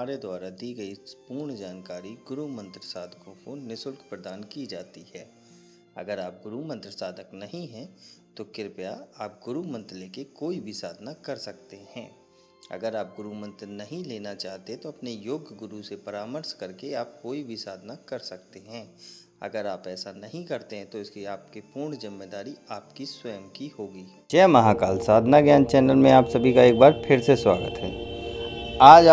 हमारे द्वारा दी गई पूर्ण जानकारी गुरु मंत्र साधकों को निःशुल्क प्रदान की जाती है। अगर आप गुरु मंत्र साधक नहीं हैं तो कृपया आप गुरु मंत्र लेके कोई भी साधना कर सकते हैं। अगर आप गुरु मंत्र नहीं लेना चाहते तो अपने योग्य गुरु से परामर्श करके आप कोई भी साधना कर सकते हैं। अगर आप ऐसा नहीं करते हैं तो इसकी आपकी पूर्ण जिम्मेदारी आपकी स्वयं की होगी। जय महाकाल साधना ज्ञान चैनल में आप सभी का एक बार फिर से स्वागत है। आज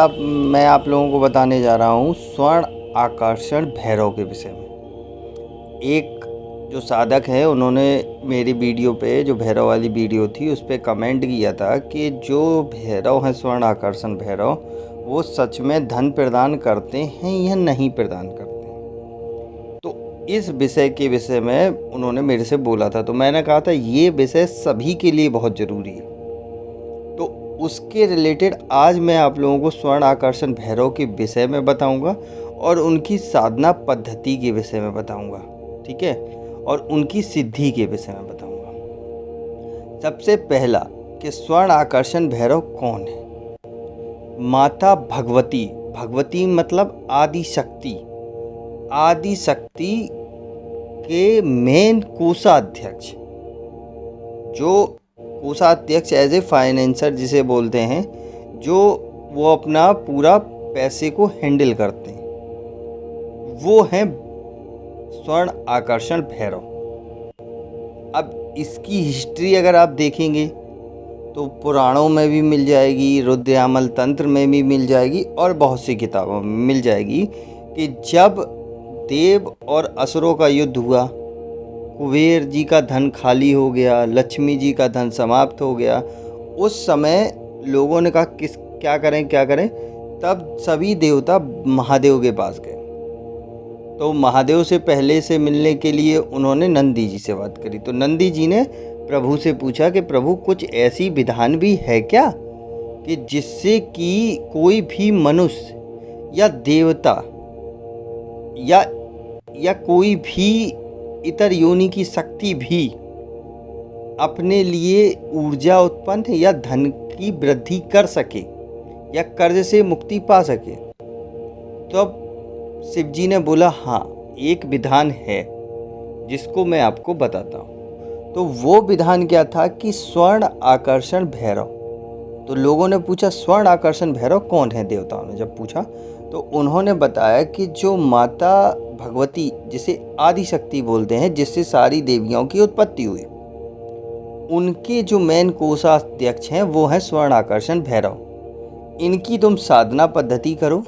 मैं आप लोगों को बताने जा रहा हूँ स्वर्ण आकर्षण भैरव के विषय में। एक जो साधक है उन्होंने मेरी वीडियो पे, जो भैरव वाली वीडियो थी, उस पर कमेंट किया था कि जो भैरव हैं स्वर्ण आकर्षण भैरव, वो सच में धन प्रदान करते हैं या नहीं प्रदान करते हैं। तो इस विषय के विषय में उन्होंने मेरे से बोला था, तो मैंने कहा था ये विषय सभी के लिए बहुत ज़रूरी है। तो उसके रिलेटेड आज मैं आप लोगों को स्वर्ण आकर्षण भैरव के विषय में बताऊंगा और उनकी साधना पद्धति के विषय में बताऊंगा, ठीक है, और उनकी सिद्धि के विषय में बताऊंगा। सबसे पहला कि स्वर्ण आकर्षण भैरव कौन है। माता भगवती, भगवती मतलब आदि शक्ति, आदि शक्ति के मेन कोषाध्यक्ष, जो कोषाध्यक्ष एज ए फाइनेंसर जिसे बोलते हैं, जो वो अपना पूरा पैसे को हैंडल करते हैं, वो हैं स्वर्ण आकर्षण भैरव। अब इसकी हिस्ट्री अगर आप देखेंगे तो पुराणों में भी मिल जाएगी, रुद्रयामल तंत्र में भी मिल जाएगी और बहुत सी किताबों में मिल जाएगी कि जब देव और असुरों का युद्ध हुआ, कुबेर जी का धन खाली हो गया, लक्ष्मी जी का धन समाप्त हो गया, उस समय लोगों ने कहा क्या करें। तब सभी देवता महादेव के पास गए। तो महादेव से पहले से मिलने के लिए उन्होंने नंदी जी से बात करी। तो नंदी जी ने प्रभु से पूछा कि प्रभु कुछ ऐसी विधान भी है क्या कि जिससे कि कोई भी मनुष्य या देवता या कोई भी इतर योनि की शक्ति भी अपने लिए ऊर्जा उत्पन्न या धन की वृद्धि कर सके या कर्ज से मुक्ति पा सके। तो अब शिव जी ने बोला हाँ, एक विधान है जिसको मैं आपको बताता हूँ। तो वो विधान क्या था कि स्वर्ण आकर्षण भैरव। तो लोगों ने पूछा स्वर्ण आकर्षण भैरव कौन है, देवताओं ने जब पूछा तो उन्होंने बताया कि जो माता भगवती, जिसे आदि शक्ति बोलते हैं, जिससे सारी देवियों की उत्पत्ति हुई, उनके जो मेन कोषाध्यक्ष हैं वो हैं स्वर्ण आकर्षण भैरव। इनकी तुम साधना पद्धति करो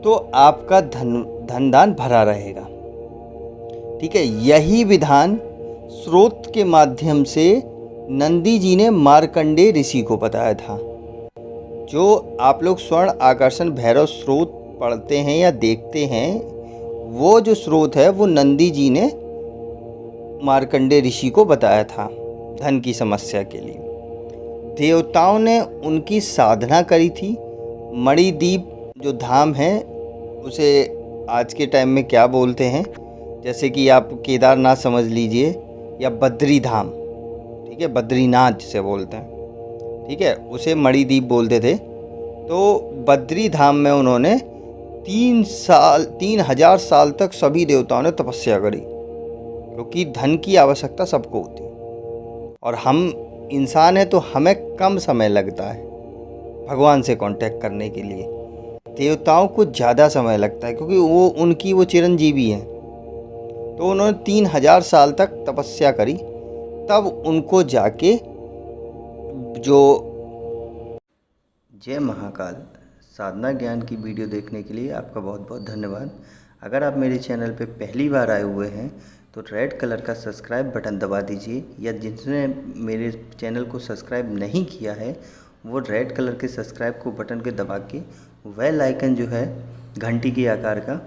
तो आपका धन दान भरा रहेगा, ठीक है। यही विधान स्रोत के माध्यम से नंदी जी ने मार्कंडेय ऋषि को बताया था। जो आप लोग स्वर्ण आकर्षण भैरव स्रोत पढ़ते हैं या देखते हैं, वो जो स्रोत है वो नंदी जी ने मार्कंडेय ऋषि को बताया था धन की समस्या के लिए। देवताओं ने उनकी साधना करी थी। मणिद्वीप जो धाम है उसे आज के टाइम में क्या बोलते हैं, जैसे कि आप केदारनाथ समझ लीजिए या बद्री धाम, ठीक है, बद्रीनाथ जिसे बोलते हैं, ठीक है, उसे मणिद्वीप बोलते थे। तो बद्री धाम में उन्होंने 3000 साल तक सभी देवताओं ने तपस्या करी, क्योंकि धन की आवश्यकता सबको होती है और हम इंसान हैं तो हमें कम समय लगता है भगवान से कांटेक्ट करने के लिए। देवताओं को ज़्यादा समय लगता है क्योंकि वो चिरंजीवी हैं। तो उन्होंने 3000 साल तक तपस्या करी, तब उनको जाके जो जय महाकाल साधना ज्ञान की वीडियो देखने के लिए आपका बहुत बहुत धन्यवाद। अगर आप मेरे चैनल पे पहली बार आए हुए हैं तो रेड कलर का सब्सक्राइब बटन दबा दीजिए, या जिसने मेरे चैनल को सब्सक्राइब नहीं किया है वो रेड कलर के सब्सक्राइब को बटन के दबा के बेल आइकन जो है घंटी के आकार का,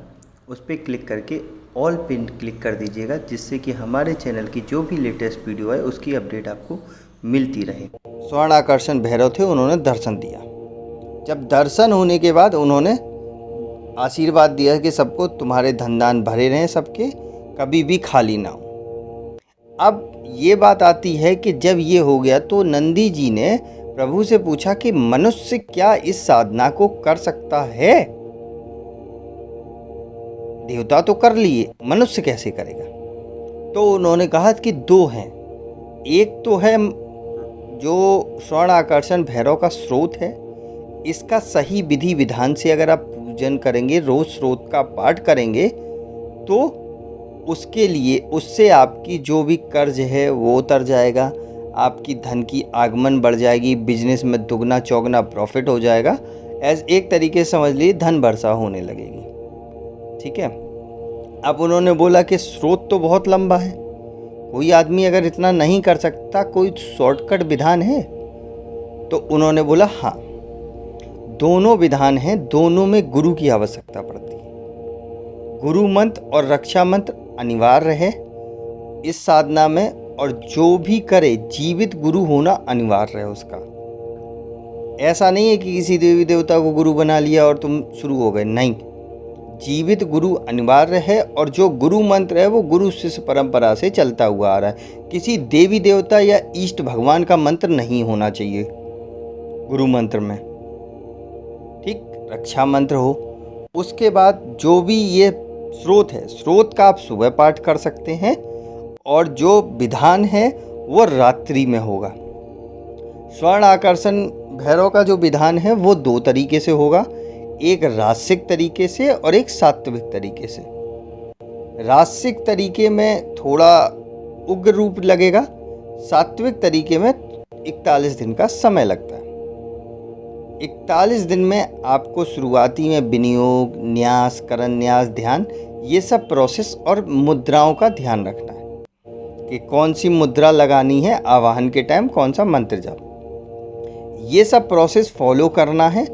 उस पर क्लिक करके ऑल पिन क्लिक कर दीजिएगा, जिससे कि हमारे चैनल की जो भी लेटेस्ट वीडियो है उसकी अपडेट आपको मिलती रहे। स्वर्ण आकर्षण भैरव थे, उन्होंने दर्शन दिया। जब दर्शन होने के बाद उन्होंने आशीर्वाद दिया कि सबको तुम्हारे धनदान भरे रहें, सबके कभी भी खाली ना हो। अब ये बात आती है कि जब ये हो गया तो नंदी जी ने प्रभु से पूछा कि मनुष्य क्या इस साधना को कर सकता है? देवता तो कर लिए, मनुष्य कैसे करेगा? तो उन्होंने कहा कि दो हैं। एक तो है जो स्वर्ण आकर्षण भैरव का स्रोत है, इसका सही विधि विधान से अगर आप पूजन करेंगे, रोज स्रोत का पाठ करेंगे, तो उसके लिए उससे आपकी जो भी कर्ज है वो उतर जाएगा, आपकी धन की आगमन बढ़ जाएगी, बिजनेस में दुगना चौगना प्रॉफिट हो जाएगा। एक तरीके से समझ लीजिए धन वर्षा होने लगेगी। ठीक है। अब उन्होंने बोला कि स्रोत तो बहुत लंबा है, कोई आदमी अगर इतना नहीं कर सकता, कोई शॉर्टकट विधान है? तो उन्होंने बोला हाँ, दोनों विधान हैं, दोनों में गुरु की आवश्यकता पड़ती है। गुरु मंत्र और रक्षा मंत्र अनिवार्य है इस साधना में, और जो भी करे जीवित गुरु होना अनिवार्य है उसका। ऐसा नहीं है कि किसी देवी देवता को गुरु बना लिया और तुम शुरू हो गए, नहीं, जीवित गुरु अनिवार्य है। और जो गुरु मंत्र है वो गुरु शिष्य परंपरा से चलता हुआ आ रहा है, किसी देवी देवता या इष्ट भगवान का मंत्र नहीं होना चाहिए गुरु मंत्र में। ठीक, रक्षा मंत्र हो। उसके बाद जो भी ये स्रोत है, स्रोत का आप सुबह पाठ कर सकते हैं, और जो विधान है वो रात्रि में होगा। स्वर्ण आकर्षण भैरव का जो विधान है वो दो तरीके से होगा, एक रासिक तरीके से और एक सात्विक तरीके से। रासिक तरीके में थोड़ा उग्र रूप लगेगा, सात्विक तरीके में 41 दिन का समय लगता है। 41 दिन में आपको शुरुआती में विनियोग, न्यास, करण न्यास, ध्यान, ये सब प्रोसेस और मुद्राओं का ध्यान रखना है कि कौन सी मुद्रा लगानी है आवाहन के टाइम, कौन सा मंत्र जाप, ये सब प्रोसेस फॉलो करना है।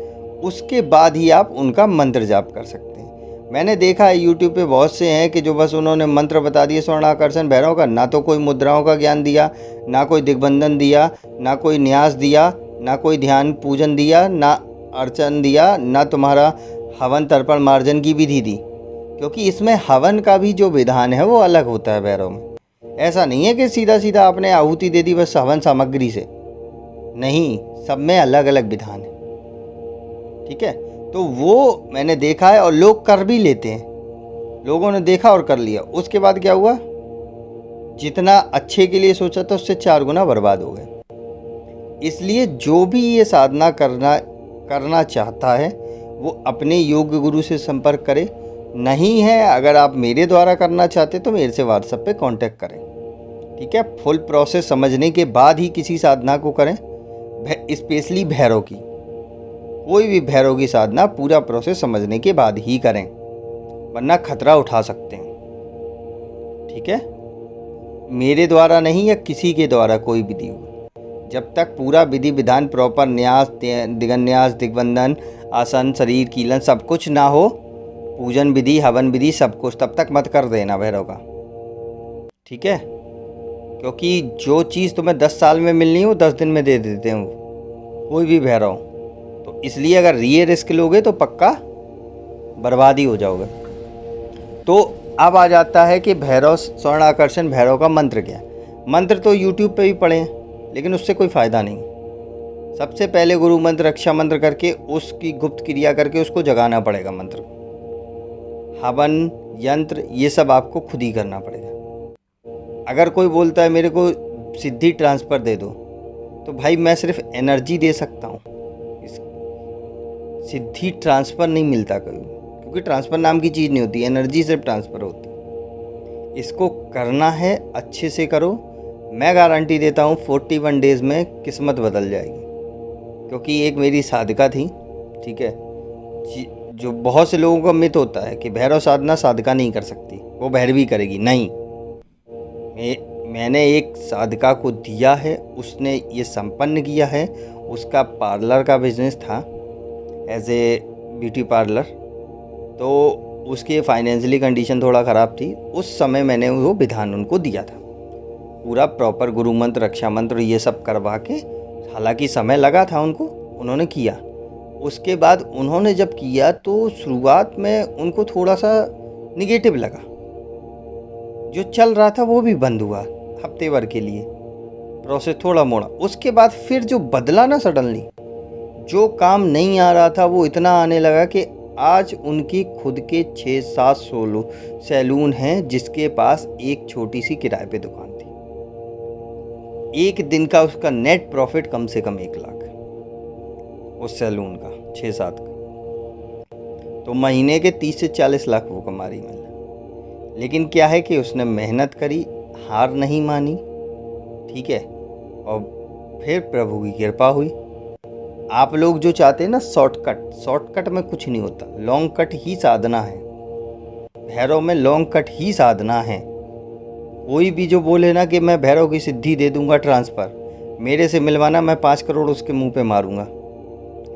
उसके बाद ही आप उनका मंत्र जाप कर सकते हैं। मैंने देखा है यूट्यूब पे बहुत से हैं कि जो बस उन्होंने मंत्र बता दिए स्वर्ण आकर्षण भैरव का, ना तो कोई मुद्राओं का ज्ञान दिया, ना कोई दिग्बंधन दिया, ना कोई न्यास दिया, ना कोई ध्यान पूजन दिया, ना अर्चन दिया, ना तुम्हारा हवन तर्पण मार्जन की विधि दी। क्योंकि इसमें हवन का भी जो विधान है वो अलग होता है भैरव में। ऐसा नहीं है कि सीधा सीधा आपने आहुति दे दी बस हवन सामग्री से, नहीं, सब में अलग अलग विधान है। ठीक है, तो वो मैंने देखा है और लोग कर भी लेते हैं। लोगों ने देखा और कर लिया, उसके बाद क्या हुआ, जितना अच्छे के लिए सोचा था उससे 4 गुना बर्बाद हो गए। इसलिए जो भी ये साधना करना चाहता है वो अपने योग्य गुरु से संपर्क करे। नहीं है, अगर आप मेरे द्वारा करना चाहते तो मेरे से व्हाट्सएप पे कांटेक्ट करें। ठीक है, फुल प्रोसेस समझने के बाद ही किसी साधना को करें, स्पेशली भैरव की। कोई भी भैरव की साधना पूरा प्रोसेस समझने के बाद ही करें, वरना खतरा उठा सकते हैं। ठीक है, मेरे द्वारा नहीं या किसी के द्वारा कोई विधि हो, जब तक पूरा विधि विधान प्रॉपर, न्यास, दिगन्यास, दिग्बंधन, आसन, शरीर कीलन सब कुछ ना हो, पूजन विधि, हवन विधि सब कुछ, तब तक मत कर देना भैरव का। ठीक है, क्योंकि जो चीज़ तुम्हें 10 साल में मिलनी है वो 10 दिन में दे देते हैं वो, कोई भी भैरव। तो इसलिए अगर ये रिस्क लोगे तो पक्का बर्बादी हो जाओगे। तो अब आ जाता है कि भैरव, स्वर्ण आकर्षण भैरव का मंत्र क्या है। मंत्र तो यूट्यूब पे भी पढ़े हैं, लेकिन उससे कोई फ़ायदा नहीं। सबसे पहले गुरु मंत्र, रक्षा मंत्र करके उसकी गुप्त क्रिया करके उसको जगाना पड़ेगा मंत्र को। हवन, यंत्र, ये सब आपको खुद ही करना पड़ेगा। अगर कोई बोलता है मेरे को सिद्धि ट्रांसफ़र दे दो, तो भाई मैं सिर्फ एनर्जी दे सकता हूँ, सिद्धि ट्रांसफ़र नहीं मिलता कभी, क्योंकि ट्रांसफ़र नाम की चीज़ नहीं होती, एनर्जी सिर्फ ट्रांसफ़र होती है। इसको करना है, अच्छे से करो, मैं गारंटी देता हूँ 41 डेज़ में किस्मत बदल जाएगी। क्योंकि एक मेरी साधका थी, ठीक है, जो बहुत से लोगों का मिथ होता है कि भैरव साधना साधका नहीं कर सकती, वो भैरवी करेगी, नहीं। मैंने एक साधका को दिया है, उसने ये संपन्न किया है। उसका पार्लर का बिजनेस था, एज ए ब्यूटी पार्लर, तो उसकी फाइनेंशियली कंडीशन थोड़ा ख़राब थी। उस समय मैंने वो विधान उनको दिया था, पूरा प्रॉपर गुरु मंत्र, रक्षा मंत्र, ये सब करवा के। हालांकि समय लगा था उनको, उन्होंने किया। उसके बाद उन्होंने जब किया तो शुरुआत में उनको थोड़ा सा निगेटिव लगा, जो चल रहा था वो भी बंद हुआ हफ्ते भर के लिए। प्रोसेस थोड़ा मोड़ा। उसके बाद फिर जो बदला ना सडनली, जो काम नहीं आ रहा था वो इतना आने लगा कि आज उनकी खुद के 6-7 सैलून हैं, जिसके पास एक छोटी सी किराए पे दुकान थी। एक दिन का उसका नेट प्रॉफिट कम से कम 1 लाख, उस सैलून का 6-7 का, तो महीने के 30 से 40 लाख वो कमा रही महिला। लेकिन क्या है कि उसने मेहनत करी, हार नहीं मानी, ठीक है, और फिर प्रभु की कृपा हुई। आप लोग जो चाहते हैं ना शॉर्टकट में कुछ नहीं होता, लॉन्ग कट ही साधना है। भैरव में लॉन्ग कट ही साधना है। कोई भी जो बोले ना कि मैं भैरव की सिद्धि दे दूंगा ट्रांसफ़र, मेरे से मिलवाना, मैं 5 करोड़ उसके मुंह पे मारूंगा।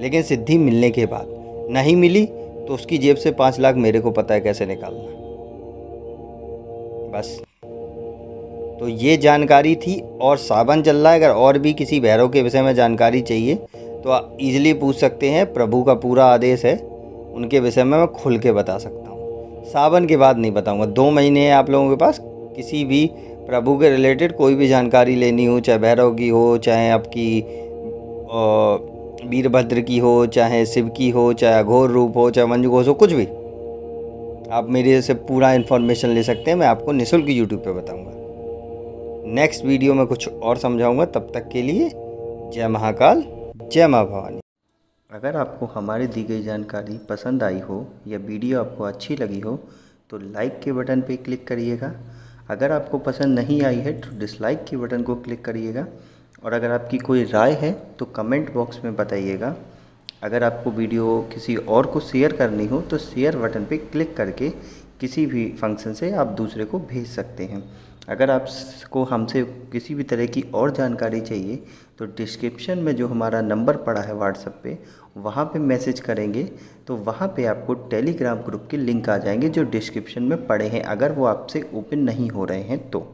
लेकिन सिद्धि मिलने के बाद नहीं मिली तो उसकी जेब से 5 लाख मेरे को पता है कैसे निकालना। बस, तो ये जानकारी थी। और सावन चल रहा है, अगर और भी किसी भैरव के विषय में जानकारी चाहिए तो आप ईजिली पूछ सकते हैं। प्रभु का पूरा आदेश है, उनके विषय में मैं खुल के बता सकता हूँ। सावन के बाद नहीं बताऊँगा। 2 महीने हैं आप लोगों के पास, किसी भी प्रभु के रिलेटेड कोई भी जानकारी लेनी हो, चाहे भैरव की हो, चाहे आपकी वीरभद्र की हो, चाहे शिव की हो, चाहे अघोर रूप हो, चाहे मंजू घोष हो, कुछ भी आप मेरे से पूरा इन्फॉर्मेशन ले सकते हैं। मैं आपको निःशुल्क यूट्यूब पे बताऊंगा। नेक्स्ट वीडियो में कुछ और समझाऊंगा। तब तक के लिए जय महाकाल, जय माँ भवानी। अगर आपको हमारी दी गई जानकारी पसंद आई हो या वीडियो आपको अच्छी लगी हो तो लाइक के बटन पे क्लिक करिएगा। अगर आपको पसंद नहीं आई है तो डिसलाइक के बटन को क्लिक करिएगा। और अगर आपकी कोई राय है तो कमेंट बॉक्स में बताइएगा। अगर आपको वीडियो किसी और को शेयर करनी हो तो शेयर बटन पे क्लिक करके किसी भी फंक्शन से आप दूसरे को भेज सकते हैं। अगर आपको हमसे किसी भी तरह की और जानकारी चाहिए तो डिस्क्रिप्शन में जो हमारा नंबर पड़ा है व्हाट्सएप पे, वहाँ पे मैसेज करेंगे तो वहाँ पे आपको टेलीग्राम ग्रुप के लिंक आ जाएंगे जो डिस्क्रिप्शन में पड़े हैं, अगर वो आपसे ओपन नहीं हो रहे हैं तो।